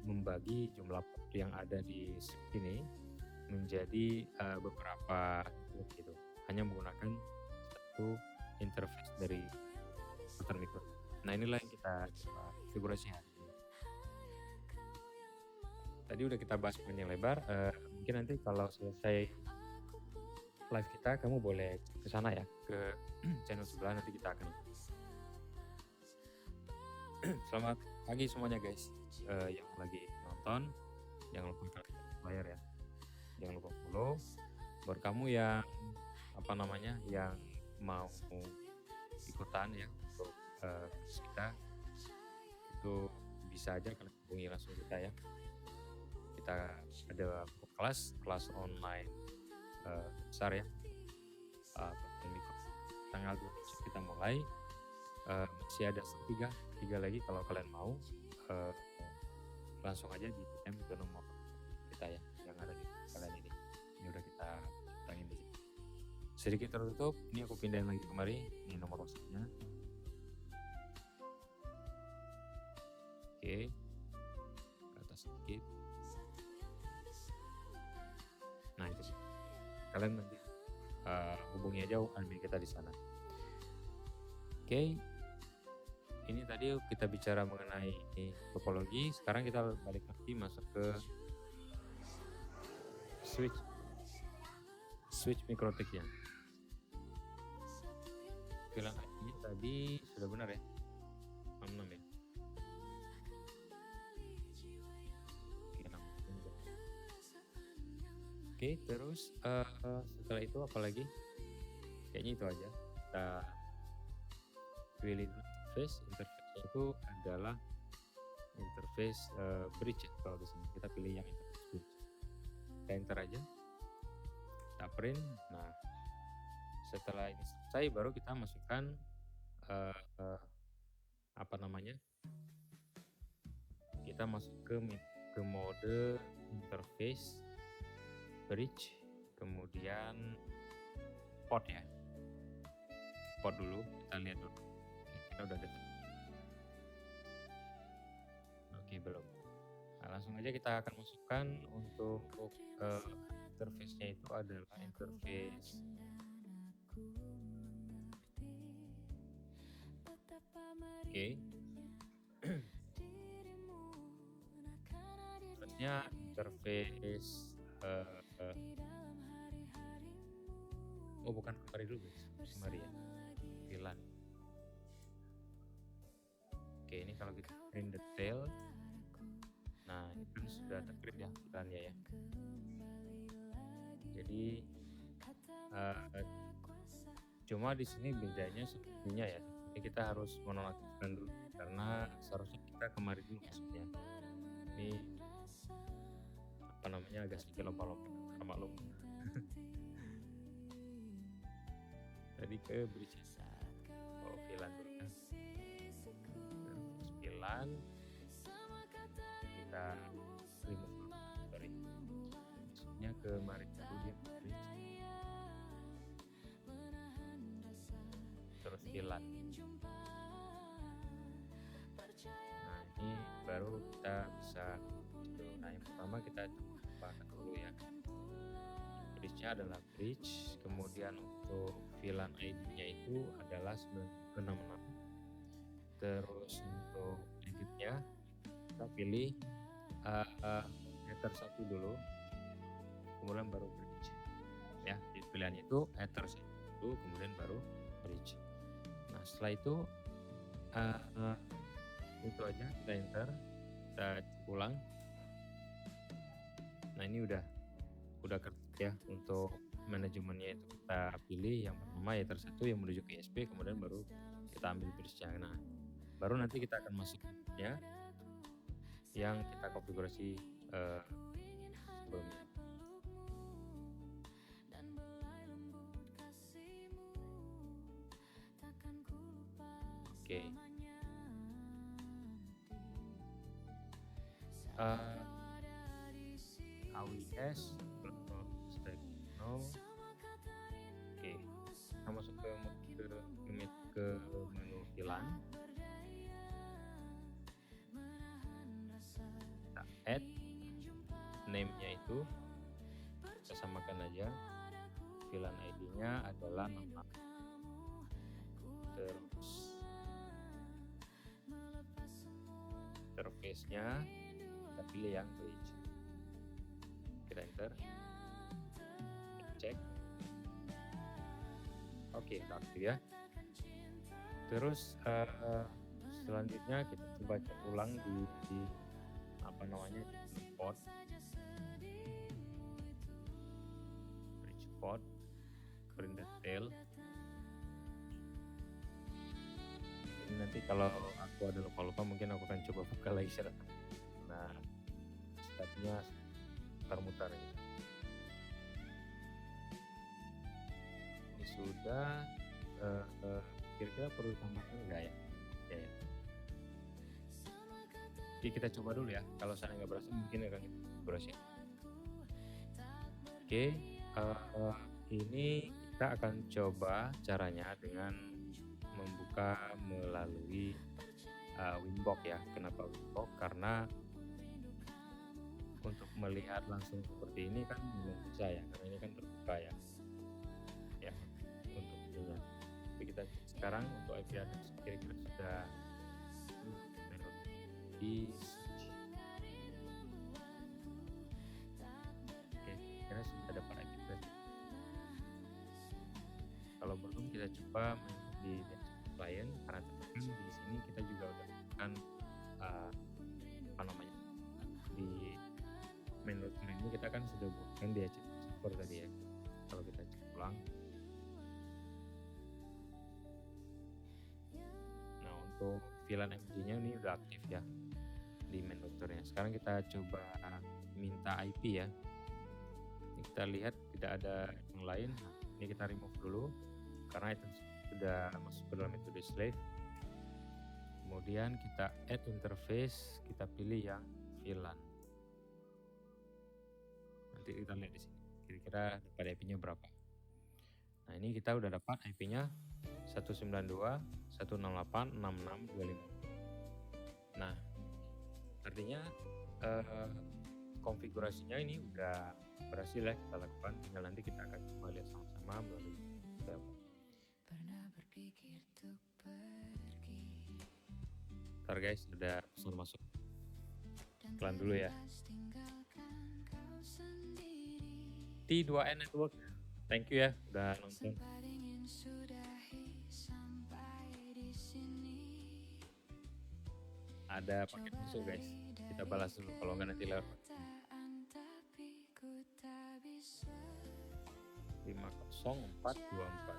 membagi jumlah port yang ada di switch ini menjadi beberapa gitu. Hanya menggunakan satu interface dari router micro. Nah inilah yang kita coba konfigurasi hari ini. Tadi udah kita bahas panjang lebar. Mungkin nanti kalau selesai live kita, kamu boleh ke sana ya, ke channel sebelah, nanti kita akan. Selamat pagi semuanya guys, yang lagi nonton, jangan lupa klik layar ya, jangan lupa follow. Buat kamu yang yang mau ikutan ya untuk kita, itu bisa aja kalian hubungi langsung kita ya. Kita ada kelas online besar ya, tanggal 20 kita mulai. Masih ada tiga lagi, kalau kalian mau langsung aja di DM ke nomor kita ya yang ada di kalian ini. Ini udah kita tangin di sini. Sedikit tertutup, ini aku pindahin lagi kemari. Ini nomor WhatsApp-nya. Oke, ke atas sedikit. Nah itu sih. Kalian nanti hubungi aja admin kita di sana. Oke. Ini tadi kita bicara mengenai topologi. Sekarang kita balik lagi masuk ke switch MikroTik-nya. VLAN ini tadi sudah benar ya, 66 ya. Oke, terus setelah itu apa lagi? Kayaknya itu aja. Kita pilih interface itu adalah interface bridge ya. Kalau di sini kita pilih yang interface bridge. Kita enter aja. Kita print. Nah, setelah ini selesai baru kita masukkan kita masuk ke mode interface bridge, kemudian port ya. Port dulu, kita lihat dulu. Kita udah ada. Oke, belum. Nah, langsung aja kita akan masukkan untuk interface-nya itu adalah interface terusnya interface bukan kemari dulu guys, kemari ya, VLAN. Oke, ini kalau kita print detail, nah itu sudah terprint ya VLAN-nya ya. Jadi cuma di sini bedanya sepertinya ya, jadi kita harus menonaktifkan dulu karena seharusnya kita kemari dulu maksudnya. Ini agak sedikit lompat-lompat, maklum. Tadi ke bridge VLAN dulu kan. VLAN kita remove maksudnya ke mari dulu dia bridge. Terus VLAN. Nah ini baru kita bisa. Nah yang pertama kita coba dulu ya. bridge-nya adalah bridge, kemudian untuk VLAN ID-nya itu adalah 966. Terus untuk edit-nya kita pilih Ether 1 dulu, kemudian baru bridge ya. Di pilihannya itu Ether 1 dulu, kemudian baru bridge. Nah setelah itu aja kita enter, kita cek ulang. Nah ini udah ketik ya. Untuk manajemennya itu kita pilih yang pertama Ether 1 yang menuju ke ISP, kemudian baru kita ambil bridge-nya. Nah baru nanti kita akan masuk ya yang kita konfigurasi sebelumnya. Oke. AWS stack no. Oke. Kita masuk ke menu VLAN. Kita add name-nya itu kita samakan aja. VLAN ID-nya adalah 66. Terus interface-nya kita pilih yang bridge. Kita enter, kita cek. Oke, aktif ya. Terus selanjutnya kita coba cek ulang di port, bridge port, print detail. Ini nanti kalau aku ada lupa-lupa mungkin aku akan coba buka laser. Nah stepnya mutar-mutar ini. Ini sudah kira-kira perlu tambahkan enggak ya? Ya. Oke, kita coba dulu ya. Kalau saya nggak berhasil mungkin akan kita berhasil. Oke, ini kita akan coba caranya dengan membuka melalui Winbox ya. Kenapa Winbox? Karena untuk melihat langsung seperti ini kan belum bisa ya, karena ini kan terbuka ya. Ya, untuk ininya. Tapi kita cek sekarang untuk IP address kira-kira sudah di oke, kira sudah dapat IP address. Kalau belum kita coba di client, karena di sini kita juga udah kan di main router ini kita kan sudah bukan di HTTP server tadi ya. Kalau kita cek ulang, nah untuk VLAN MD-nya ini udah aktif ya di main routernya. Sekarang kita coba minta IP ya. Ini kita lihat tidak ada yang lain. Nah, ini kita remove dulu karena itu sudah masuk ke dalam metode slave. Kemudian kita add interface, kita pilih yang VLAN. Nanti kita lihat di sini kira-kira dapat IP-nya berapa. Nah ini kita udah dapat IP-nya 192.168.6625. Nah artinya konfigurasinya ini udah berhasil ya kita lakukan. Tinggal nanti kita akan coba lihat sama-sama melalui demo. Ntar guys, udah pesan masuk. Iklan dulu ya. T2N Network, thank you ya udah nonton. Ada paket masuk guys, kita balas dulu kalau nggak nanti lewat. 50424.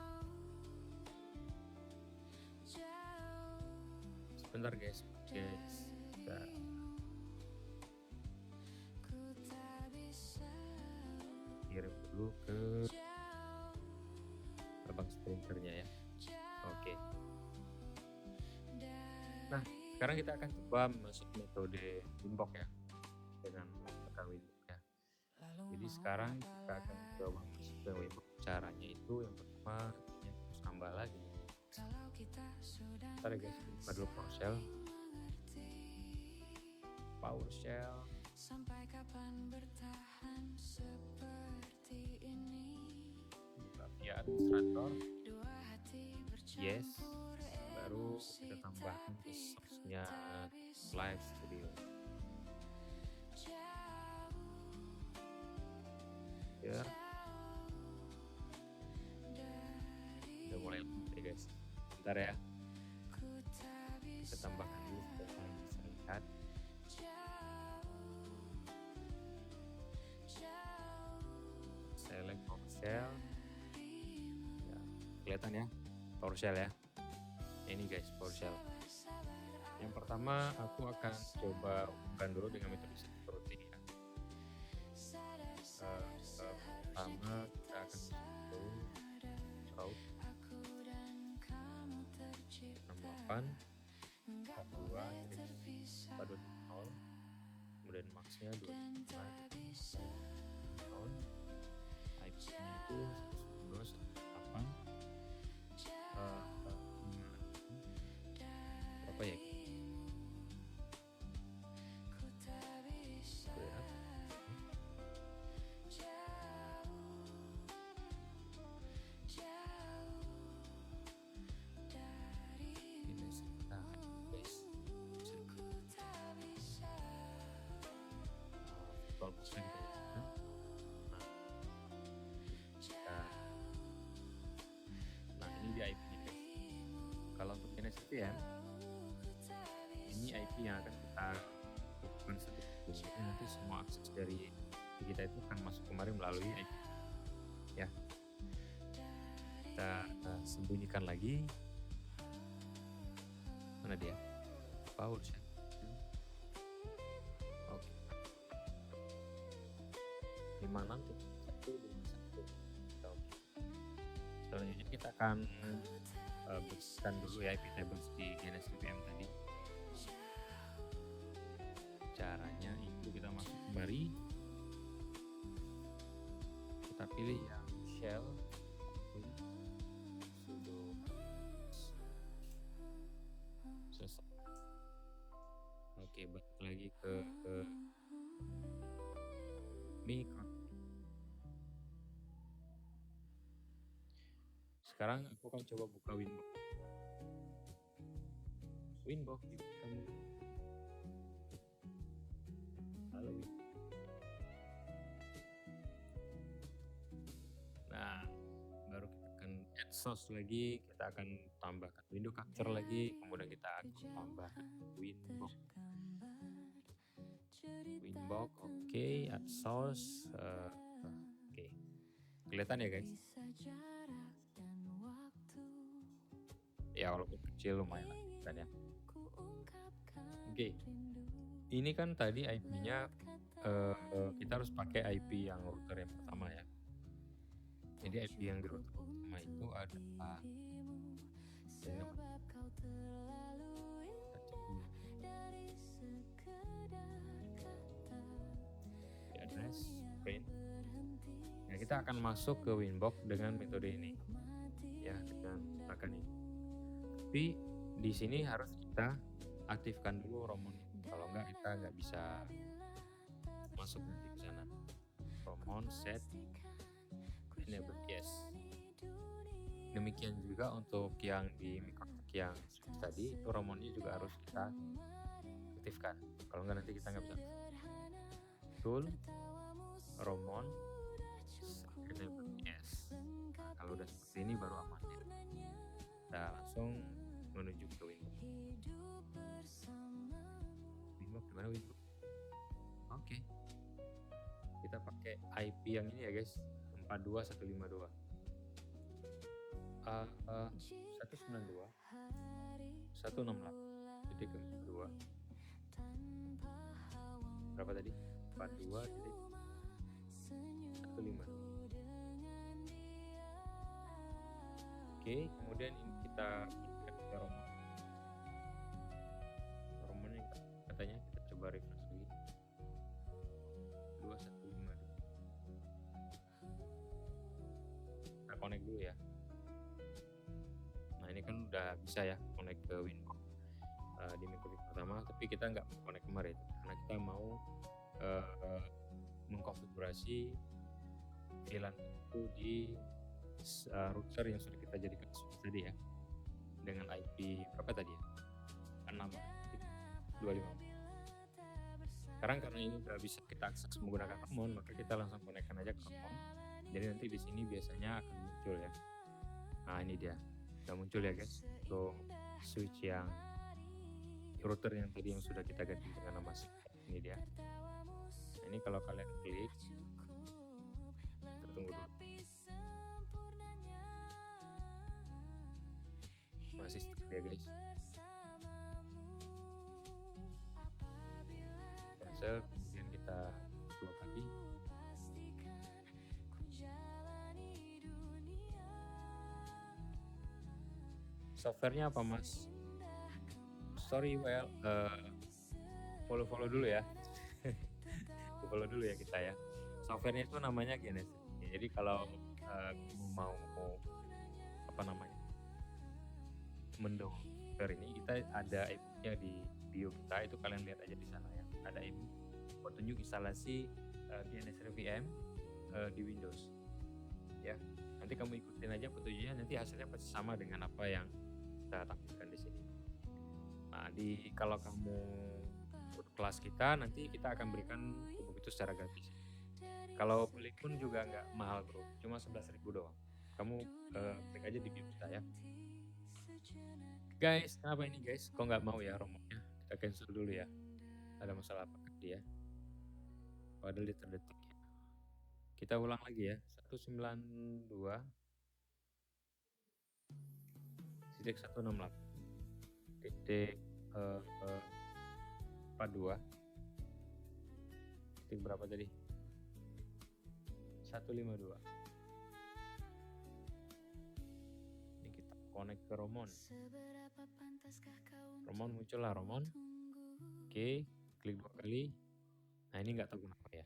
Sebentar guys, kita kirim dulu ke abang sprinternya ya. Oke. Nah sekarang kita akan coba masuk metode Winbox ya, dengan menggunakan Winbox ya. Jadi sekarang kita akan coba masuk ke Winbox. Caranya itu yang pertama harus tambah lagi. Ntar ya guys, buka dulu PowerShell. Sampai kapan bertahan seperti ini? ya administrator, yes, baru kita tambahkan ke source-nya live studio. Ya, udah mulai ya guys. Bentar ya, kita tambahkan dulu supaya kalian bisa lihat. Select PowerShell ya, kelihatan ya PowerShell ya. Ini guys PowerShell. Yang pertama aku akan coba bukan dulu dengan metode seperti ini ya. Pertama kita akan dulu route 68 42 420, kemudian maxnya 25 tahun, IP-nya itu 192.168 berapa ya? Lihat. Ini sekitar guys. Virtual box-nya kita lihat. Nah, ini di IP-nya guys. Kalau untuk NSVPN ini IP yang akan kita bukan satu. Jadi nanti semua akses dari kita itu akan masuk kemarin melalui IP ya. Kita sembunyikan lagi. Mana dia? PowerShell. Oke. 56.151. Selanjutnya kita akan bersihkan dulu ya IP tables di DNS-VPN tadi. Caranya itu kita masuk kembali, kita pilih yang shell, sudo selesai. Oke, balik lagi ke micro. Sekarang aku akan coba buka Winbox dibuka dulu. Halo Win. Nah, baru kita akan add source lagi, kita akan tambahkan window capture lagi, kemudian kita akan tambahkan Winbox. Oke, add source. Oke, kelihatan ya guys? Ya walaupun kecil lumayan lah kan ya. Oke, ini kan tadi IP-nya kita harus pakai IP yang router yang pertama ya. Jadi IP yang di router pertama itu adalah di address print. Nah, kita akan masuk ke Winbox dengan metode ini ya, dengan menggunakan ini. Tapi di sini harus kita aktifkan dulu Romon. Kalau enggak kita nggak bisa masuk nanti ke sana. Romon set enable yes. Demikian juga untuk yang di microtik yang tadi itu Romonnya juga harus kita aktifkan. Kalau enggak nanti kita nggak bisa. Tool Romon enable yes. Nah, kalau udah seperti ini baru aman ya. Kita langsung menuju ke Winbox. Winbox gimana Winbox? Oke. Kita pakai IP yang ini ya guys, 42152. 192 168 titik 2 berapa tadi? 42 titik 152. Oke, kemudian ini kita ke Romon yang katanya kita coba refresh lagi 2152. Kita connect dulu ya. Nah ini kan udah bisa ya connect ke Winbox di microtik pertama, tapi kita nggak mau connect kemarin karena kita mau mengkonfigurasi VLAN itu di router yang sudah kita jadikan switch tadi ya, dengan IP berapa tadi ya? 6 gitu, 25. Sekarang karena ini udah bisa kita akses menggunakan Common, maka kita langsung konekkan aja ke Common. Jadi nanti di sini biasanya akan muncul ya. Nah ini dia, udah muncul ya guys, untuk switch yang router yang tadi yang sudah kita ganti dengan nama ini dia. Nah, ini kalau kalian klik, kita tunggu dulu. Masih stuck ya guys. Cancel, kemudian kita keluar lagi. Softwarenya apa mas? Sorry well, follow dulu ya. Follow dulu ya kita ya. Softwarenya itu namanya Genesis. Jadi kalau kamu mau apa namanya, mendownload software ini, kita ada ebooknya di bio kita, itu kalian lihat aja di sana ya. Ada ebook petunjuk instalasi Genesis VM di Windows. Ya, nanti kamu ikutin aja petunjuknya, nanti hasilnya pasti sama dengan apa yang kita tampilkan di sini. Nah, kalau kamu ikut kelas kita, nanti kita akan berikan ebook itu secara gratis. Kalau beli pun juga nggak mahal bro, cuma 11.000 doang. Kamu klik aja di bio kita ya. Guys, kenapa ini guys? Kok nggak mau ya romonya? Kita cancel dulu ya. Ada masalah apa dia? Padahal dia terdetik ya. Kita ulang lagi ya. 192 titik 168 titik 42 titik berapa tadi? 152. Ini kita connect ke Romon. Romon muncul lah Romon. Oke, klik 2 kali. Nah ini nggak tahu kenapa ya.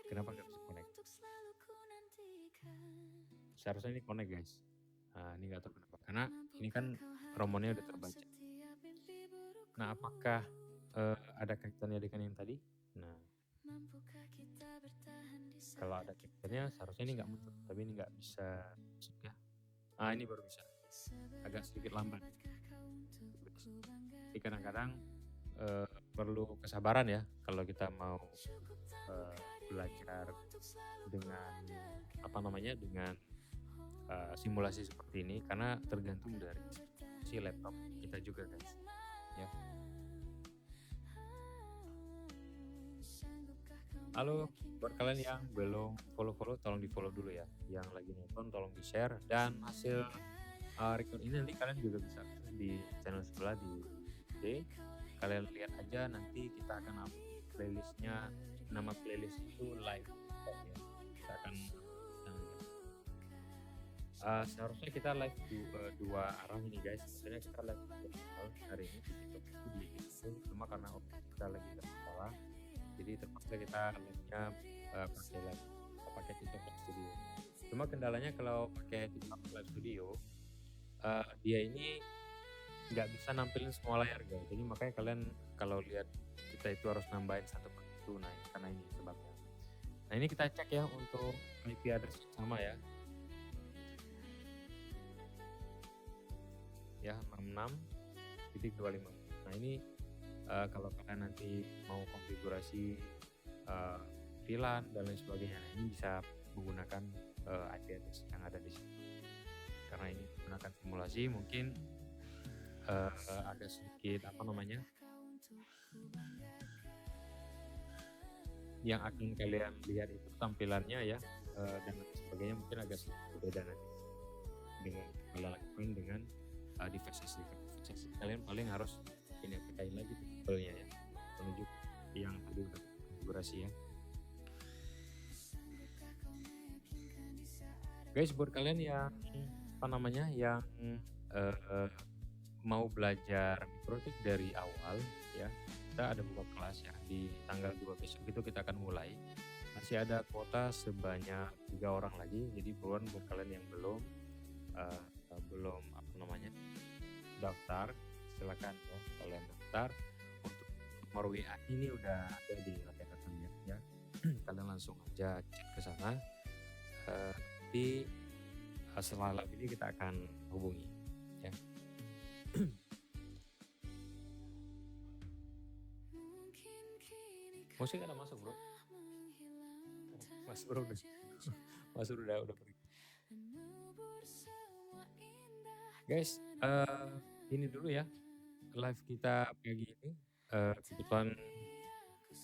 Kenapa nggak bisa connect? Seharusnya ini connect guys. Nah ini nggak tahu kenapa. Karena ini kan Romonnya udah terbaca. Nah apakah ada kaitannya dengan yang tadi? Nah kalau ada kaitannya seharusnya ini nggak muncul. Tapi ini nggak bisa masuk ya. Nah ini baru bisa. Agak sedikit lambat. Jadi kadang-kadang perlu kesabaran ya kalau kita mau belajar dengan apa namanya, dengan simulasi seperti ini, karena tergantung dari si laptop kita juga guys ya. Halo, buat kalian yang belum follow tolong di follow dulu ya, yang lagi nonton tolong di share, dan hasil record ini nanti kalian juga bisa akses di channel sebelah di IG. Kalian lihat aja, nanti kita akan upload playlistnya. Nama playlist itu live ya. Kita akan seharusnya kita live dua arah ini guys. Sebenarnya kita live hari ini di TikTok itu di YouTube, cuma karena kita lagi ada masalah, jadi terpaksa kita live-nya pakai TikTok Live Studio. Cuma kendalanya kalau pakai TikTok Live Studio, dia ini nggak bisa nampilin semua layar guys. Jadi makanya kalian kalau lihat kita itu harus nambahin satu persatu. Nah karena ini sebabnya. Nah ini kita cek ya untuk IP address sama ya. Ya 66.25. Nah ini kalau kalian nanti mau konfigurasi VLAN dan lain sebagainya, nah ini bisa menggunakan IP address yang ada di sini. Karena ini menggunakan simulasi, mungkin ada sedikit apa namanya, yang akan kalian lihat itu tampilannya ya dan lain sebagainya mungkin agak sedikit berbeda nanti dengan kalian lakukan dengan device kalian. Paling harus ini pakai lagi tabelnya ya, menuju yang tadi udah konfigurasi ya guys. Buat kalian yang apa namanya, yang mau belajar mikrotik dari awal ya, kita ada buka kelas ya di tanggal 2 besok itu kita akan mulai. Masih ada kuota sebanyak 3 orang lagi, jadi buruan buat kalian yang belum apa namanya daftar, silakan ya kalian daftar. Untuk nomor WA ini udah ada di layar kaca ya. Kalian langsung aja cek ke sana. Nanti setelah live ini kita akan hubungi ya. Musik ada masuk bro. Mas bro udah Mas bro udah pergi. Guys, ini dulu ya live kita pagi ini. Kebetulan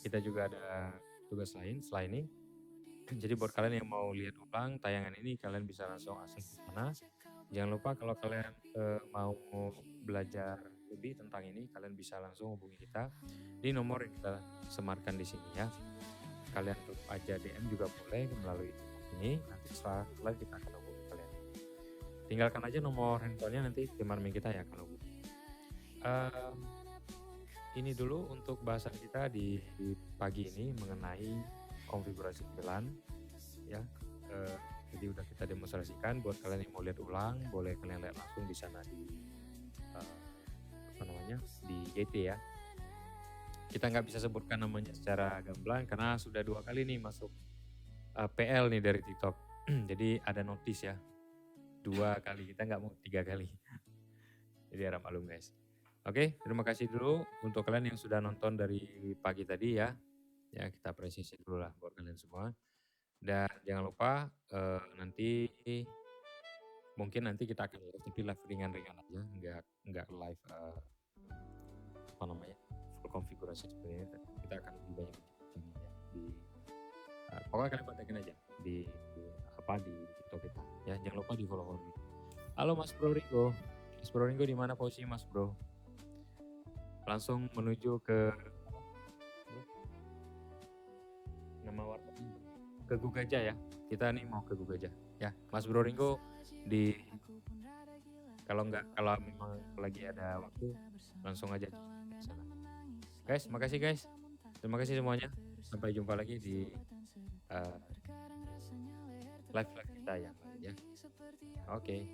kita juga ada tugas lain setelah ini. Jadi buat kalian yang mau lihat ulang tayangan ini, kalian bisa langsung akses ke sana. Jangan lupa kalau kalian mau belajar lebih tentang ini, kalian bisa langsung hubungi kita di nomor yang kita sematkan di sini ya. Kalian tutup aja DM juga boleh melalui ini. Nanti setelah live kita akan hubungi kalian. Tinggalkan aja nomor handphonenya, nanti tim admin kita yang akan hubungi. Ini dulu untuk bahasan kita di pagi ini mengenai konfigurasi VLAN ya. Jadi udah kita demonstrasikan. Buat kalian yang mau lihat ulang, boleh kalian lihat langsung di sana di di YT ya. Kita nggak bisa sebutkan namanya secara gamblang karena sudah 2 kali nih masuk PL nih dari TikTok. Jadi ada notice ya, 2 kali, kita nggak mau 3 kali. Jadi harap maklum guys. Oke, terima kasih dulu untuk kalian yang sudah nonton dari pagi tadi ya. Ya kita apresiasi dulu lah buat kalian semua. Dan jangan lupa nanti mungkin nanti kita akan live, tapi live ringan-ringan aja, nggak live full konfigurasi seperti ini. Kita akan lebih banyak bicara ya di pokoknya kalian pantengin aja di TikTok kita ya. Jangan lupa di follow juga. Halo Mas Bro Ringo. Mas Bro Ringo di mana posisi Mas Bro? Langsung menuju ke nama warna ke Gugajah ya. Kita nih mau ke Gugajah ya. Mas Bro Ringo di kalau memang lagi ada waktu langsung aja di sana. Guys, makasih guys. Terima kasih semuanya. Sampai jumpa lagi di live kita ya. Oke.